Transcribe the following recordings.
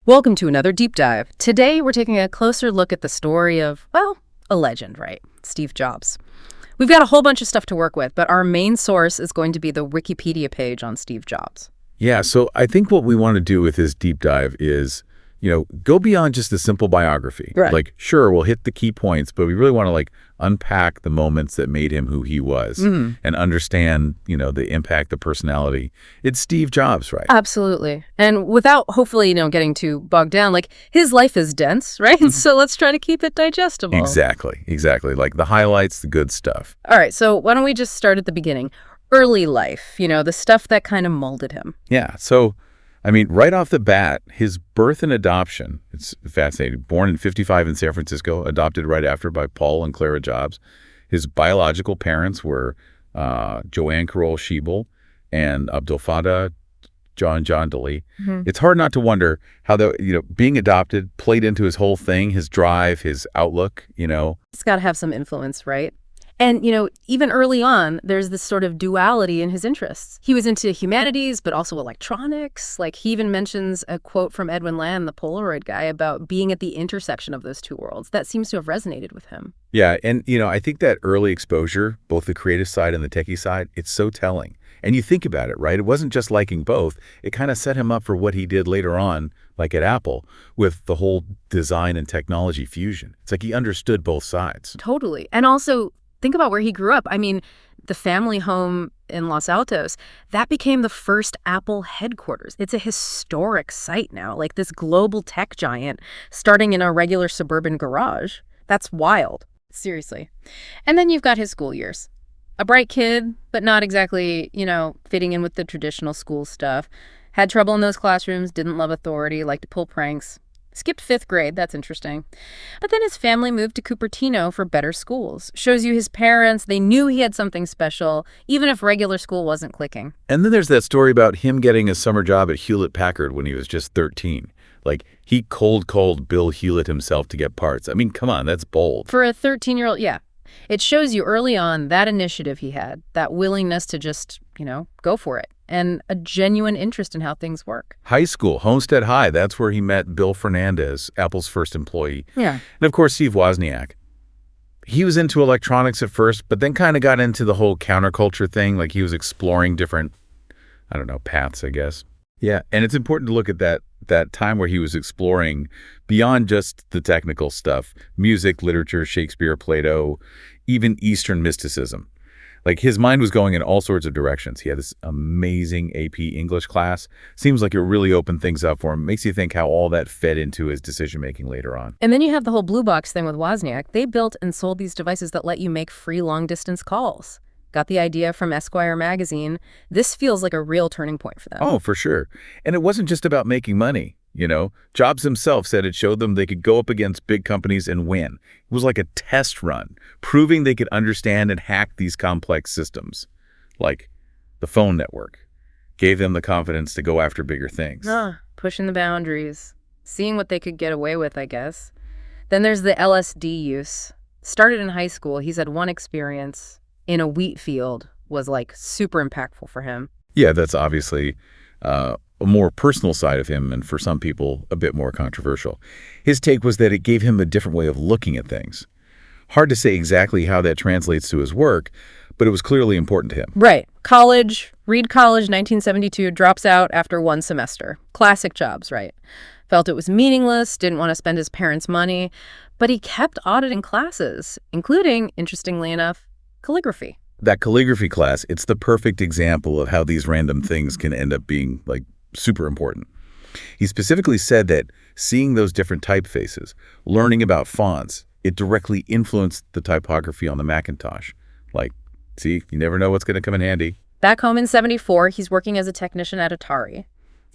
Welcome to another deep dive. Today, we're taking a closer look at the story of, well, a legend, right? Steve Jobs. We've got a whole bunch of stuff to work with, but our main source is going to be the Wikipedia page on Steve Jobs. Yeah, so I think what we want to do with this deep dive is, go beyond just a simple biography. Right. Like, sure, we'll hit the key points, but we really want to unpack the moments that made him who he was and understand, the impact, the personality. It's Steve Jobs, right? Absolutely. And without hopefully, getting too bogged down, his life is dense, right? So let's try to keep it digestible. Exactly. Like the highlights, the good stuff. All right, so why don't we just start at the beginning? Early life, the stuff that kind of molded him. Yeah, so right off the bat, his birth and adoption, it's fascinating. Born in 1955 in San Francisco, adopted right after by Paul and Clara Jobs. His biological parents were Joanne Carol Schiebel and Abdul Fattah John Dali. It's hard not to wonder how being adopted played into his whole thing, his drive, his outlook, It's got to have some influence, right? And, even early on, there's this sort of duality in his interests. He was into humanities, but also electronics. He even mentions a quote from Edwin Land, the Polaroid guy, about being at the intersection of those two worlds. That seems to have resonated with him. Yeah, and, I think that early exposure, both the creative side and the techie side, it's so telling. And you think about it, right? It wasn't just liking both. It kind of set him up for what he did later on, like at Apple, with the whole design and technology fusion. It's like he understood both sides. Totally. And also, think about where he grew up. The family home in Los Altos, that became the first Apple headquarters. It's a historic site now, this global tech giant starting in a regular suburban garage. That's wild. Seriously. And then you've got his school years. A bright kid, but not exactly, fitting in with the traditional school stuff. Had trouble in those classrooms, didn't love authority, liked to pull pranks. Skipped 5th grade, that's interesting. But then his family moved to Cupertino for better schools. Shows you his parents, they knew he had something special, even if regular school wasn't clicking. And then there's that story about him getting a summer job at Hewlett-Packard when he was just 13. He cold called Bill Hewlett himself to get parts. Come on, that's bold. For a 13-year-old, yeah. It shows you early on that initiative he had, that willingness to just, go for it, and a genuine interest in how things work. High school, Homestead High, that's where he met Bill Fernandez, Apple's first employee. Yeah. And of course, Steve Wozniak. He was into electronics at first, but then kind of got into the whole counterculture thing. He was exploring different, paths, I guess. Yeah, and it's important to look at that time where he was exploring beyond just the technical stuff, music, literature, Shakespeare, Plato, even Eastern mysticism. His mind was going in all sorts of directions. He had this amazing AP English class. Seems like it really opened things up for him. Makes you think how all that fed into his decision-making later on. And then you have the whole Blue Box thing with Wozniak. They built and sold these devices that let you make free long-distance calls. Got the idea from Esquire magazine. This feels like a real turning point for them. Oh, for sure. And it wasn't just about making money. Jobs himself said it showed them they could go up against big companies and win. It was like a test run, proving they could understand and hack these complex systems. Like the phone network gave them the confidence to go after bigger things. Pushing the boundaries, seeing what they could get away with, I guess. Then there's the LSD use. Started in high school. He's had one experience in a wheat field, was super impactful for him. Yeah, that's obviously a more personal side of him, and for some people, a bit more controversial. His take was that it gave him a different way of looking at things. Hard to say exactly how that translates to his work, but it was clearly important to him. Right. Reed College, 1972, drops out after one semester. Classic Jobs, right? Felt it was meaningless, didn't want to spend his parents' money, but he kept auditing classes, including, interestingly enough, calligraphy. That calligraphy class, it's the perfect example of how these random things can end up being super important. He specifically said that seeing those different typefaces, learning about fonts, it directly influenced the typography on the Macintosh. See, you never know what's going to come in handy. Back home in 1974, he's working as a technician at Atari.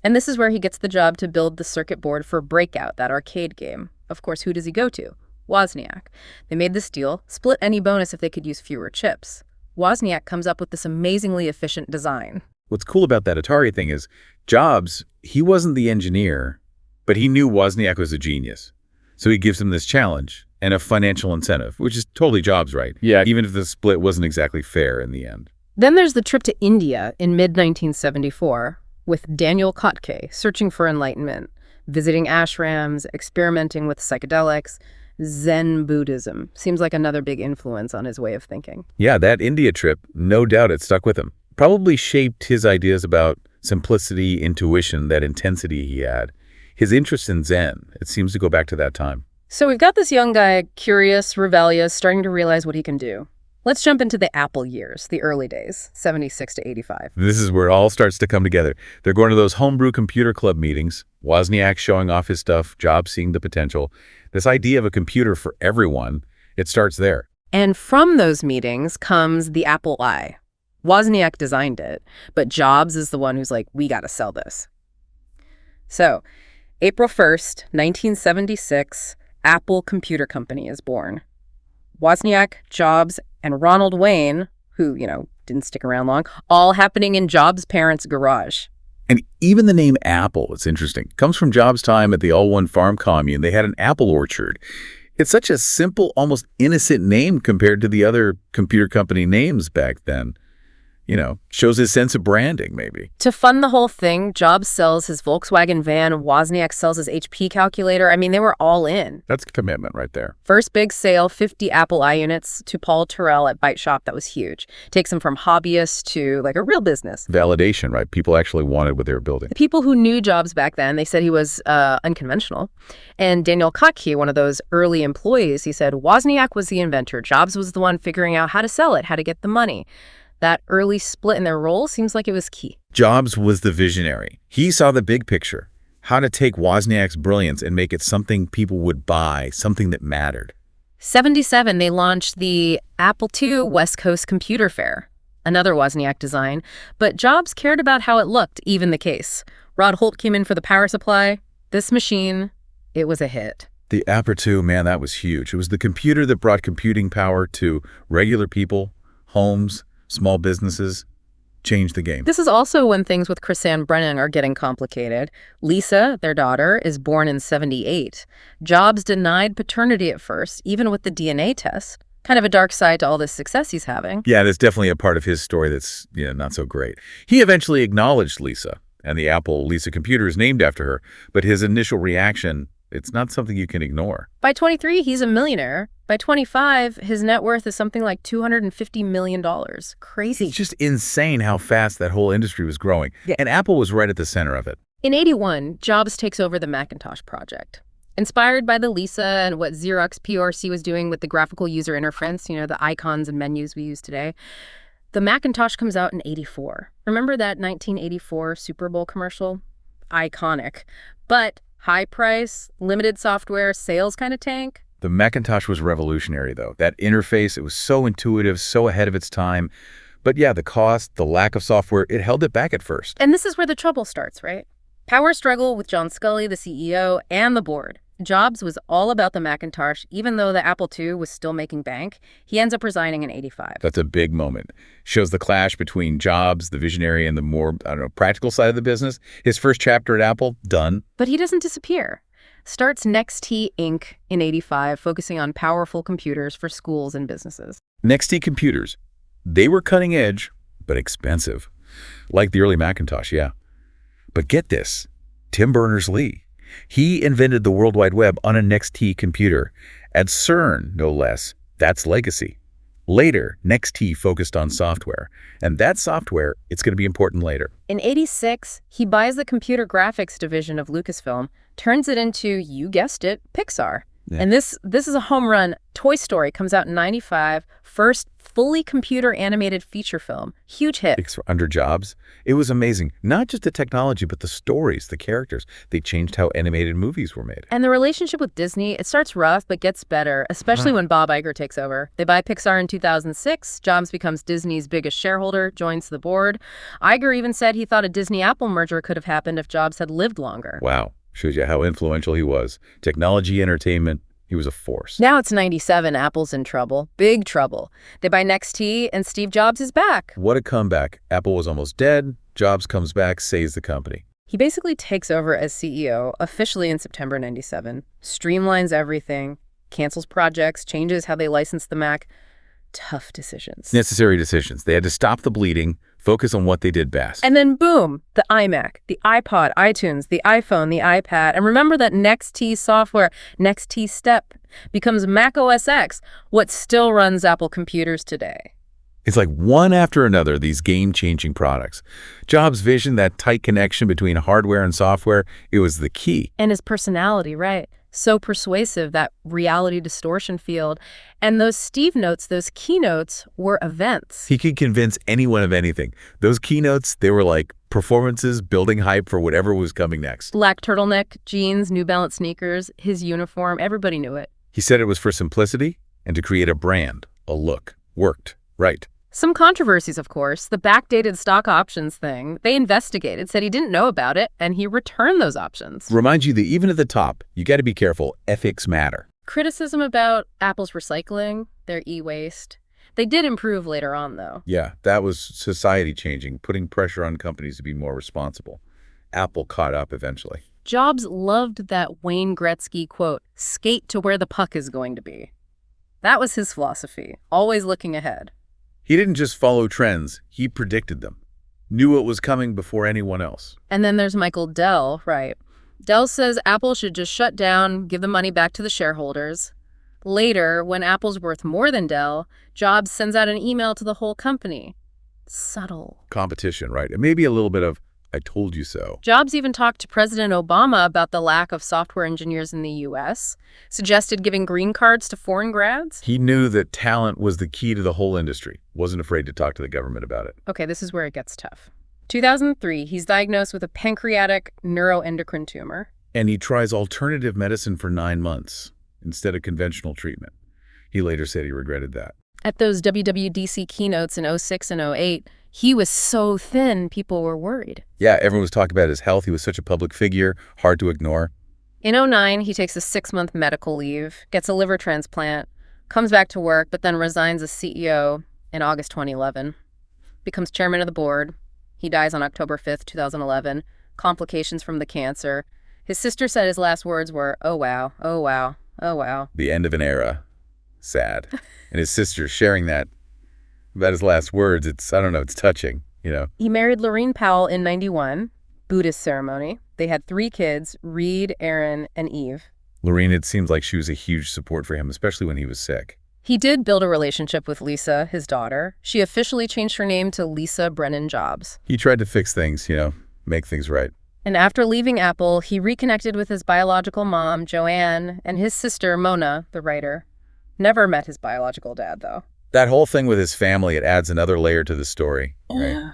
And this is where he gets the job to build the circuit board for Breakout, that arcade game. Of course, who does he go to? Wozniak. They made this deal, split any bonus if they could use fewer chips. Wozniak comes up with this amazingly efficient design. What's cool about that Atari thing is Jobs, he wasn't the engineer, but he knew Wozniak was a genius. So he gives him this challenge and a financial incentive, which is totally Jobs, right? Yeah. Even if the split wasn't exactly fair in the end. Then there's the trip to India in mid-1974 with Daniel Kotke, searching for enlightenment. visiting ashrams, experimenting with psychedelics. Zen Buddhism seems like another big influence on his way of thinking. Yeah, that India trip, no doubt it stuck with him. Probably shaped his ideas about simplicity, intuition, that intensity he had. His interest in Zen, it seems to go back to that time. So we've got this young guy, curious, rebellious, starting to realize what he can do. Let's jump into the Apple years, the early days, 76 to 85. This is where it all starts to come together. They're going to those homebrew computer club meetings, Wozniak showing off his stuff, Jobs seeing the potential. This idea of a computer for everyone, it starts there. And from those meetings comes the Apple I. Wozniak designed it, but Jobs is the one who's like, we got to sell this. So, April 1st, 1976, Apple Computer Company is born. Wozniak, Jobs, and Ronald Wayne, who, didn't stick around long, all happening in Jobs' parents' garage. And even the name Apple, it's interesting, comes from Jobs' time at the All One Farm commune. They had an apple orchard. It's such a simple, almost innocent name compared to the other computer company names back then. Shows his sense of branding, maybe. To fund the whole thing, Jobs sells his Volkswagen van, Wozniak sells his HP calculator. I mean, they were all in. That's commitment right there. First big sale, 50 Apple I units to Paul Terrell at Byte Shop. That was huge. Takes him from hobbyist to like a real business. Validation, right? People actually wanted what they were building. The people who knew Jobs back then, they said he was unconventional. And Daniel Kottke, one of those early employees, he said, Wozniak was the inventor. Jobs was the one figuring out how to sell it, how to get the money. That early split in their roles seems like it was key. Jobs was the visionary. He saw the big picture, how to take Wozniak's brilliance and make it something people would buy, something that mattered. 77, they launched the Apple II West Coast Computer Fair, another Wozniak design, but Jobs cared about how it looked, even the case. Rod Holt came in for the power supply. This machine, it was a hit. The Apple II, man, that was huge. It was the computer that brought computing power to regular people, homes, small businesses. Changed the game. This is also when things with Chrisanne Brennan are getting complicated. Lisa, their daughter, is born in 78. Jobs denied paternity at first, even with the DNA test. Kind of a dark side to all this success he's having. Yeah, there's definitely a part of his story that's not so great. He eventually acknowledged Lisa, and the Apple Lisa computer is named after her, but his initial reaction, it's not something you can ignore. By 23, he's a millionaire. By 25, his net worth is something like $250 million. Crazy. It's just insane how fast that whole industry was growing. Yeah. And Apple was right at the center of it. In 81, Jobs takes over the Macintosh project. Inspired by the Lisa and what Xerox PRC was doing with the graphical user interface, the icons and menus we use today, the Macintosh comes out in 84. Remember that 1984 Super Bowl commercial? Iconic. But high price, limited software, sales kind of tank. The Macintosh was revolutionary, though. That interface, it was so intuitive, so ahead of its time. But yeah, the cost, the lack of software, it held it back at first. And this is where the trouble starts, right? Power struggle with John Sculley, the CEO, and the board. Jobs was all about the Macintosh, even though the Apple II was still making bank. He ends up resigning in 85. That's a big moment. Shows the clash between Jobs, the visionary, and the more, practical side of the business. His first chapter at Apple, done. But he doesn't disappear. Starts NXT Inc. in 85, focusing on powerful computers for schools and businesses. NXT computers. They were cutting edge, but expensive. Like the early Macintosh, yeah. But get this, Tim Berners-Lee. He invented the World Wide Web on a NXT computer. At CERN, no less. That's legacy. Later, NXT focused on software. And that software, it's going to be important later. In 86, he buys the computer graphics division of Lucasfilm, turns it into, you guessed it, Pixar. Yeah. And this is a home run. Toy Story comes out in 95, first fully computer animated feature film. Huge hit. Under Jobs, it was amazing. Not just the technology, but the stories, the characters. They changed how animated movies were made. And the relationship with Disney, it starts rough, but gets better, especially when Bob Iger takes over. They buy Pixar in 2006. Jobs becomes Disney's biggest shareholder, joins the board. Iger even said he thought a Disney-Apple merger could have happened if Jobs had lived longer. Wow. Shows you how influential he was. Technology, entertainment, he was a force. Now it's 97, Apple's in trouble. Big trouble. They buy NXT, and Steve Jobs is back. What a comeback. Apple was almost dead. Jobs comes back, saves the company. He basically takes over as CEO officially in September 97, streamlines everything, cancels projects, changes how they license the Mac. Tough decisions. Necessary decisions. They had to stop the bleeding, Focus on what they did best. And then boom, the iMac, the iPod, iTunes, the iPhone, the iPad. And remember that NextT software, NextT Step, becomes Mac OS X, what still runs Apple computers today. It's like one after another, these game-changing products. Jobs' vision, that tight connection between hardware and software, it was the key. And his personality, right? So persuasive, that reality distortion field. And those Steve Notes, those keynotes, were events. He could convince anyone of anything. Those keynotes, they were like performances building hype for whatever was coming next. Black turtleneck, jeans, New Balance sneakers, his uniform, everybody knew it. He said it was for simplicity and to create a brand, a look. Worked. Right. Some controversies, of course. The backdated stock options thing. They investigated, said he didn't know about it, and he returned those options. Remind you that even at the top, you got to be careful. Ethics matter. Criticism about Apple's recycling, their e-waste. They did improve later on, though. Yeah, that was society changing, putting pressure on companies to be more responsible. Apple caught up eventually. Jobs loved that Wayne Gretzky quote, "Skate to where the puck is going to be." That was his philosophy, always looking ahead. He didn't just follow trends, he predicted them. Knew what was coming before anyone else. And then there's Michael Dell, right? Dell says Apple should just shut down, give the money back to the shareholders. Later, when Apple's worth more than Dell, Jobs sends out an email to the whole company. Subtle. Competition, right? And maybe a little bit of, I told you so. Jobs even talked to President Obama about the lack of software engineers in the U.S., suggested giving green cards to foreign grads. He knew that talent was the key to the whole industry. Wasn't afraid to talk to the government about it. Okay, this is where it gets tough. 2003, he's diagnosed with a pancreatic neuroendocrine tumor. And he tries alternative medicine for 9 months instead of conventional treatment. He later said he regretted that. At those WWDC keynotes in 06 and 08, he was so thin, people were worried. Yeah, everyone was talking about his health. He was such a public figure, hard to ignore. In 09, he takes a 6-month medical leave, gets a liver transplant, comes back to work, but then resigns as CEO in August 2011, becomes chairman of the board. He dies on October 5th, 2011, complications from the cancer. His sister said his last words were, "Oh, wow, oh, wow, oh, wow." The end of an era. Sad. And his sister sharing that about his last words, it's touching, you know. He married Laureen Powell in 91, Buddhist ceremony. They had 3 kids, Reed, Aaron, and Eve. Laureen, it seems like she was a huge support for him, especially when he was sick. He did build a relationship with Lisa, his daughter. She officially changed her name to Lisa Brennan Jobs. He tried to fix things, make things right. And after leaving Apple, he reconnected with his biological mom, Joanne, and his sister, Mona, the writer. Never met his biological dad, though. That whole thing with his family, it adds another layer to the story, right?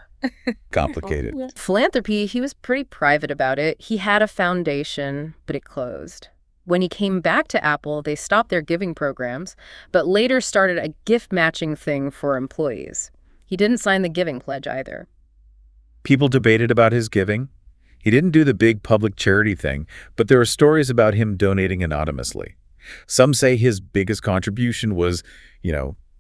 Complicated. Philanthropy, he was pretty private about it. He had a foundation, but it closed. When he came back to Apple, they stopped their giving programs, but later started a gift matching thing for employees. He didn't sign the giving pledge either. People debated about his giving. He didn't do the big public charity thing, but there are stories about him donating anonymously. Some say his biggest contribution was,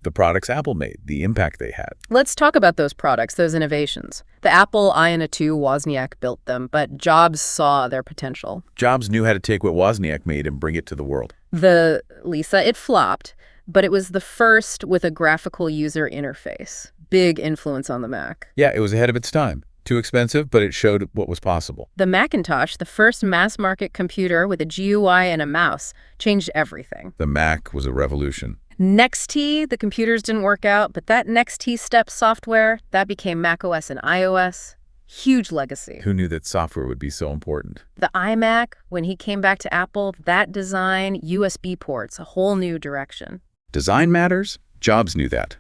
the products Apple made, the impact they had. Let's talk about those products, those innovations. The Apple Iona 2, Wozniak built them, but Jobs saw their potential. Jobs knew how to take what Wozniak made and bring it to the world. The Lisa, it flopped, but it was the first with a graphical user interface. Big influence on the Mac. Yeah, it was ahead of its time. Too expensive, but it showed what was possible. The Macintosh, the first mass-market computer with a GUI and a mouse, changed everything. The Mac was a revolution. NextT, the computers didn't work out, but that NextT Step software, that became macOS and iOS. Huge legacy. Who knew that software would be so important? The iMac, when he came back to Apple, that design, USB ports, a whole new direction. Design matters? Jobs knew that.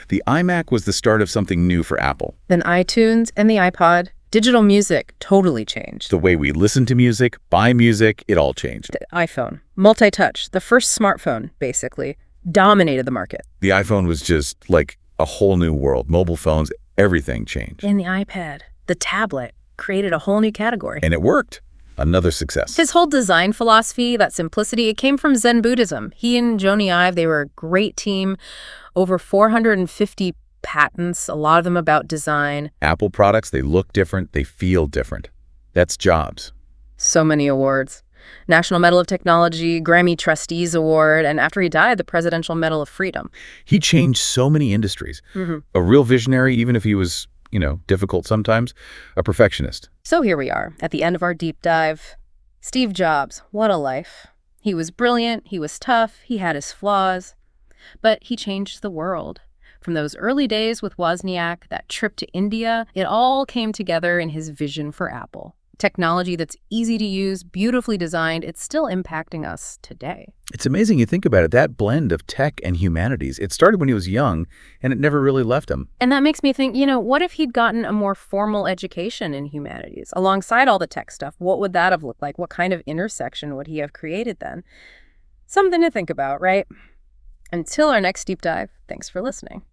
The iMac was the start of something new for Apple. Then iTunes and the iPod. Digital music totally changed. The way we listen to music, buy music, it all changed. The iPhone, multi-touch, the first smartphone, basically, dominated the market. The iPhone was just like a whole new world. Mobile phones, everything changed. And the iPad, the tablet, created a whole new category. And it worked. Another success. His whole design philosophy, that simplicity, it came from Zen Buddhism. He and Jony Ive, they were a great team. Over 450 patents, a lot of them about design. Apple products, they look different, they feel different. That's Jobs. So many awards. National Medal of Technology, Grammy Trustees Award, and after he died, the Presidential Medal of Freedom. He changed so many industries. A real visionary, even if he was difficult sometimes, a perfectionist. So here we are, at the end of our deep dive. Steve Jobs, what a life. He was brilliant, he was tough, he had his flaws, but he changed the world. From those early days with Wozniak, that trip to India, it all came together in his vision for Apple. Technology that's easy to use, beautifully designed, it's still impacting us today. It's amazing you think about it, that blend of tech and humanities. It started when he was young, and it never really left him. And that makes me think, what if he'd gotten a more formal education in humanities? Alongside all the tech stuff, what would that have looked like? What kind of intersection would he have created then? Something to think about, right? Until our next deep dive, thanks for listening.